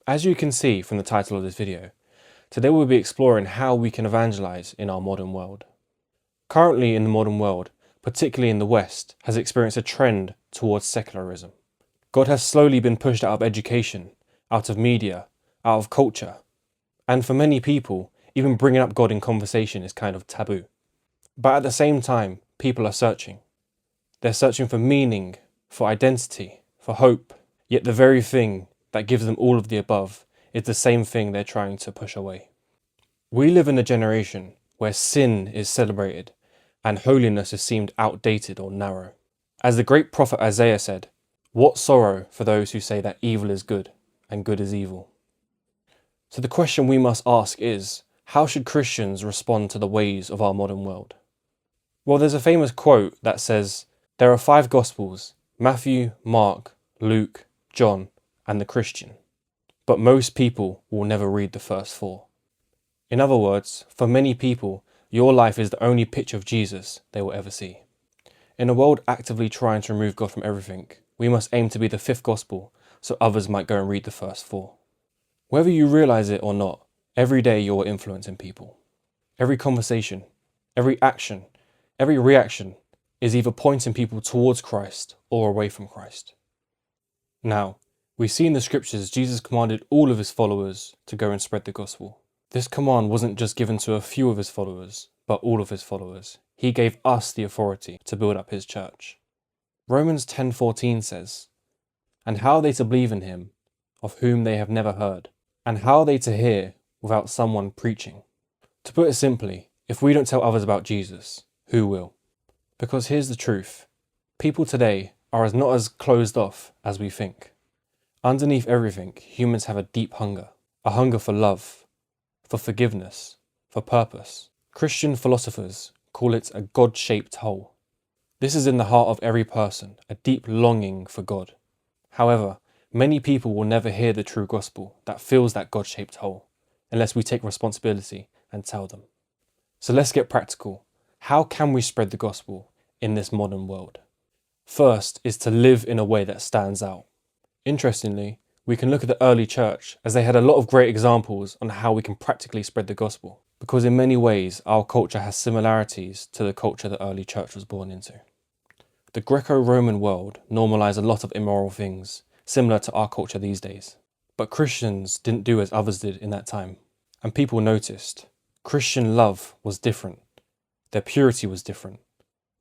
As you can see from the title of this video, today we'll be exploring how we can evangelize in our modern world. Currently in the modern world, particularly in the West, has experienced a trend towards secularism. God has slowly been pushed out of education, out of media, out of culture, and for many people, even bringing up God in conversation is kind of taboo. But at the same time, people are searching. They're searching for meaning, for identity, for hope, yet the very thing that gives them all of the above is the same thing they're trying to push away. We live in a generation where sin is celebrated and holiness is seemed outdated or narrow. As the great prophet Isaiah said, "What sorrow for those who say that evil is good and good is evil." So the question we must ask is, how should Christians respond to the ways of our modern world? Well, there's a famous quote that says, there are 5 Gospels, Matthew, Mark, Luke, John, and the Christian. But most people will never read the first 4. In other words, for many people, your life is the only picture of Jesus they will ever see. In a world actively trying to remove God from everything, we must aim to be the 5th Gospel so others might go and read the first 4. Whether you realize it or not, every day you're influencing people. Every conversation, every action, every reaction is either pointing people towards Christ or away from Christ. Now, we see in the scriptures Jesus commanded all of his followers to go and spread the gospel. This command wasn't just given to a few of his followers, but all of his followers. He gave us the authority to build up his church. Romans 10:14 says, "And how are they to believe in him, of whom they have never heard? And how are they to hear without someone preaching?" To put it simply, if we don't tell others about Jesus, who will? Because here's the truth. People today are not as closed off as we think. Underneath everything, humans have a deep hunger. A hunger for love, for forgiveness, for purpose. Christian philosophers call it a God-shaped hole. This is in the heart of every person, a deep longing for God. However, many people will never hear the true gospel that fills that God-shaped hole, unless we take responsibility and tell them. So let's get practical. How can we spread the gospel in this modern world? First is to live in a way that stands out. Interestingly, we can look at the early church as they had a lot of great examples on how we can practically spread the gospel, because in many ways our culture has similarities to the culture the early church was born into. The Greco-Roman world normalized a lot of immoral things, similar to our culture these days. But Christians didn't do as others did in that time, and people noticed. Christian love was different, their purity was different,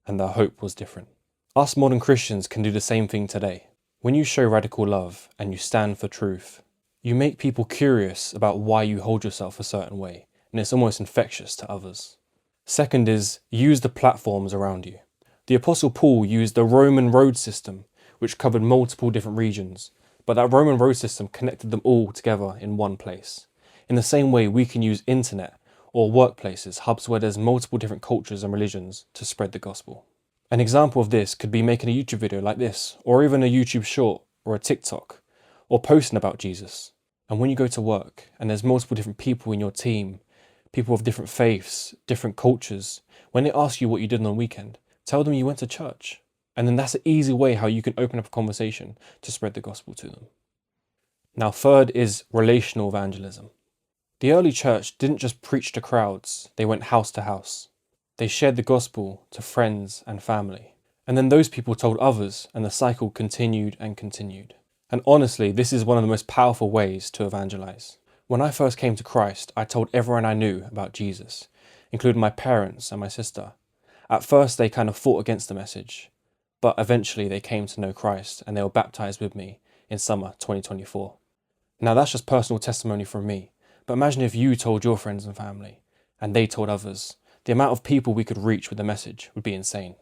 and their hope was different. Us modern Christians can do the same thing today. When you show radical love and you stand for truth, you make people curious about why you hold yourself a certain way, and it's almost infectious to others. Second is, use the platforms around you. The Apostle Paul used the Roman road system, which covered multiple different regions, but that Roman road system connected them all together in one place. In the same way, we can use internet or workplaces, hubs where there's multiple different cultures and religions to spread the gospel. An example of this could be making a YouTube video like this, or even a YouTube short, or a TikTok, or posting about Jesus. And when you go to work, and there's multiple different people in your team, people of different faiths, different cultures, when they ask you what you did on the weekend, tell them you went to church. And then that's an easy way how you can open up a conversation to spread the gospel to them. Now, third is relational evangelism. The early church didn't just preach to crowds, they went house to house. They shared the gospel to friends and family. And then those people told others, and the cycle continued and continued. And honestly, this is one of the most powerful ways to evangelize. When I first came to Christ, I told everyone I knew about Jesus, including my parents and my sister. At first, they kind of fought against the message, but eventually they came to know Christ and they were baptized with me in summer 2024. Now that's just personal testimony from me, but imagine if you told your friends and family, and they told others. The amount of people we could reach with the message would be insane.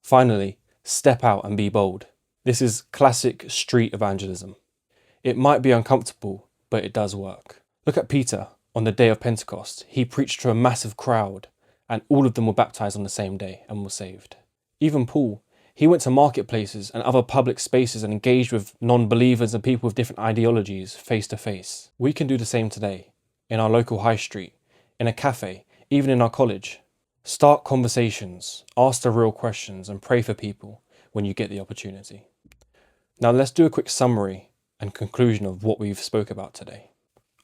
Finally, step out and be bold. This is classic street evangelism. It might be uncomfortable, but it does work. Look at Peter on the day of Pentecost. He preached to a massive crowd, and all of them were baptized on the same day and were saved. Even Paul, he went to marketplaces and other public spaces and engaged with non-believers and people with different ideologies face to face. We can do the same today, in our local high street, in a cafe, even in our college. Start conversations, ask the real questions, and pray for people when you get the opportunity. Now let's do a quick summary and conclusion of what we've spoke about today.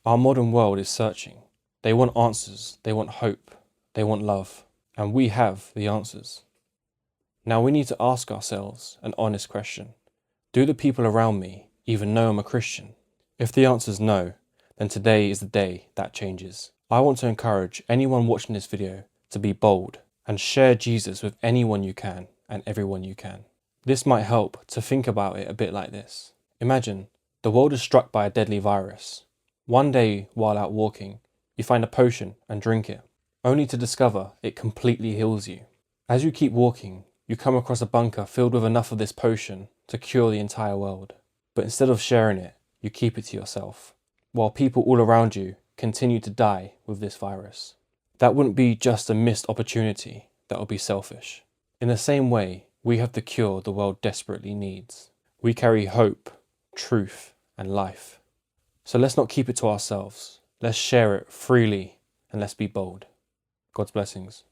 Our modern world is searching. They want answers, they want hope, they want love, and we have the answers. Now we need to ask ourselves an honest question. Do the people around me even know I'm a Christian? If the answer is no, then today is the day that changes. I want to encourage anyone watching this video to be bold and share Jesus with anyone you can and everyone you can. This might help to think about it a bit like this. Imagine the world is struck by a deadly virus. One day while out walking, you find a potion and drink it, only to discover it completely heals you. As you keep walking, you come across a bunker filled with enough of this potion to cure the entire world. But instead of sharing it, you keep it to yourself, while people all around you continue to die with this virus. That wouldn't be just a missed opportunity, that would be selfish. In the same way, we have the cure the world desperately needs. We carry hope, truth, and life. So let's not keep it to ourselves. Let's share it freely and let's be bold. God's blessings.